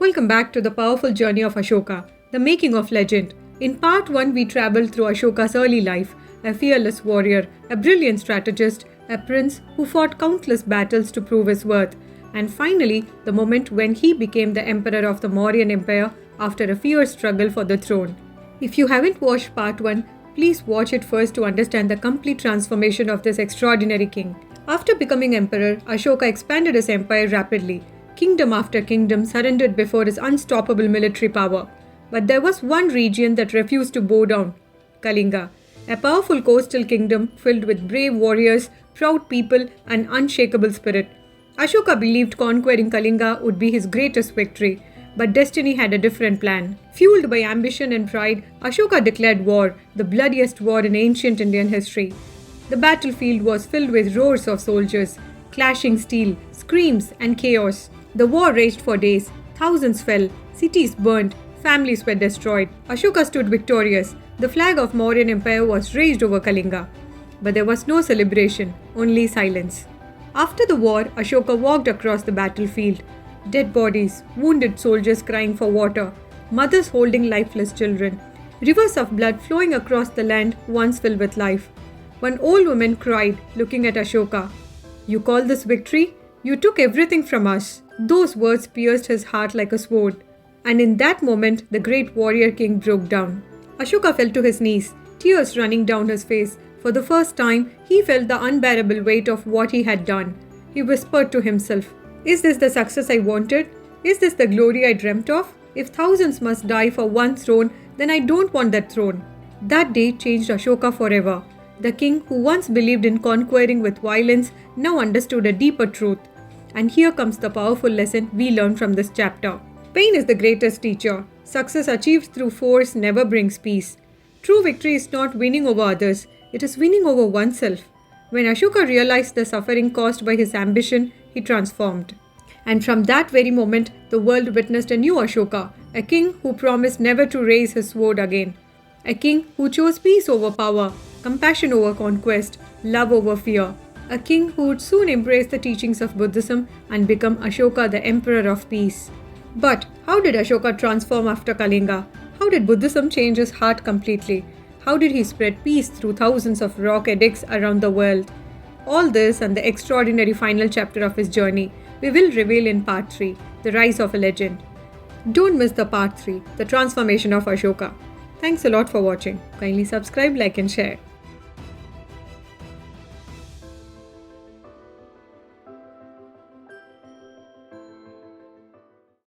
Welcome back to the powerful journey of Ashoka, the making of legend. In part 1, we traveled through Ashoka's early life, a fearless warrior, a brilliant strategist, a prince who fought countless battles to prove his worth, and finally, the moment when he became the emperor of the Mauryan Empire after a fierce struggle for the throne. If you haven't watched part 1, please watch it first to understand the complete transformation of this extraordinary king. After becoming emperor, Ashoka expanded his empire rapidly. Kingdom after kingdom surrendered before his unstoppable military power. But there was one region that refused to bow down: Kalinga, a powerful coastal kingdom filled with brave warriors, proud people, and unshakable spirit. Ashoka believed conquering Kalinga would be his greatest victory, but destiny had a different plan. Fueled by ambition and pride, Ashoka declared war, the bloodiest war in ancient Indian history. The battlefield was filled with roars of soldiers, clashing steel, screams, and chaos. The war raged for days. Thousands fell, cities burned, families were destroyed. Ashoka stood victorious. The flag of Mauryan Empire was raised over Kalinga. But there was no celebration, only silence. After the war, Ashoka walked across the battlefield. Dead bodies, wounded soldiers crying for water, mothers holding lifeless children, rivers of blood flowing across the land once filled with life. One old woman cried, looking at Ashoka, "You call this victory? You took everything from us." Those words pierced his heart like a sword. And in that moment, the great warrior king broke down. Ashoka fell to his knees, tears running down his face. For the first time, he felt the unbearable weight of what he had done. He whispered to himself, "Is this the success I wanted? Is this the glory I dreamt of? If thousands must die for one throne, then I don't want that throne." That day changed Ashoka forever. The king who once believed in conquering with violence now understood a deeper truth. And here comes the powerful lesson we learn from this chapter. Pain is the greatest teacher. Success achieved through force never brings peace. True victory is not winning over others, it is winning over oneself. When Ashoka realized the suffering caused by his ambition, he transformed. And from that very moment, the world witnessed a new Ashoka, a king who promised never to raise his sword again. A king who chose peace over power, compassion over conquest, love over fear. A king who would soon embrace the teachings of Buddhism and become Ashoka, the emperor of peace. But how did Ashoka transform after Kalinga? How did Buddhism change his heart completely? How did he spread peace through thousands of rock edicts around the world? All this and the extraordinary final chapter of his journey we will reveal in part 3, The Rise of a Legend. Don't miss the part 3, The Transformation of Ashoka. Thanks a lot for watching. Kindly subscribe, like and share.